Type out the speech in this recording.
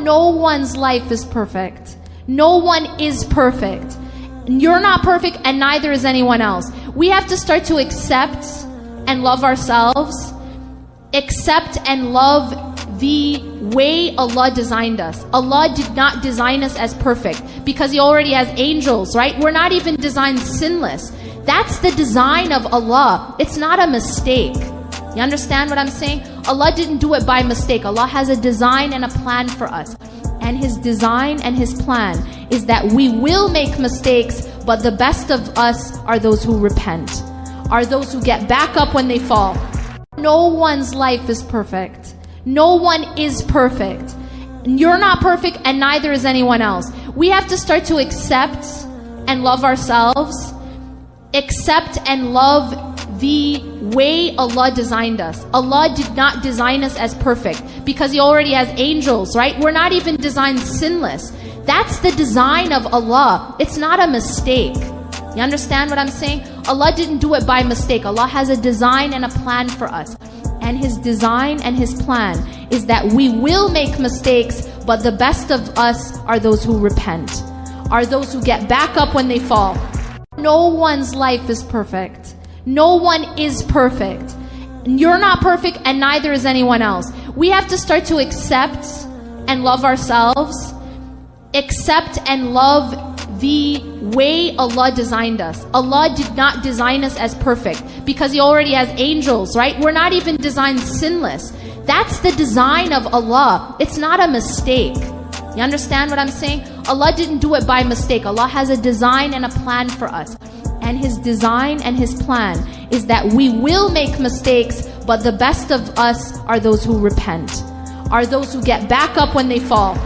No one's life is perfect. No one is perfect. You're not perfect, and neither is anyone else. We have to start to accept and love ourselves, accept and love the way Allah designed us. Allah did not design us as perfect because He already has angels, right? We're not even designed sinless. That's the design of Allah. It's not a mistake. You understand what I'm saying? Allah didn't do it by mistake. Allah has a design and a plan for us. And His design and His plan is that we will make mistakes, but the best of us are those who repent, are those who get back up when they fall. No one's life is perfect. No one is perfect. You're not perfect, and neither is anyone else. We have to start to accept and love ourselves, accept and love the way Allah designed us. Allah did not design us as perfect because He already has angels, right? We're not even designed sinless. That's the design of Allah. It's not a mistake. You understand what I'm saying? Allah didn't do it by mistake. Allah has a design and a plan for us. And His design and His plan is that we will make mistakes, but the best of us are those who repent, are those who get back up when they fall. No one's life is perfect. No one is perfect. You're not perfect, and neither is anyone else. We have to start to accept and love ourselves, accept and love the way Allah designed us. Allah did not design us as perfect because He already has angels, right? We're not even designed sinless. That's the design of Allah. It's not a mistake. You understand what I'm saying? Allah didn't do it by mistake. Allah has a design and a plan for us. And His design and His plan is that we will make mistakes, but the best of us are those who repent, are those who get back up when they fall.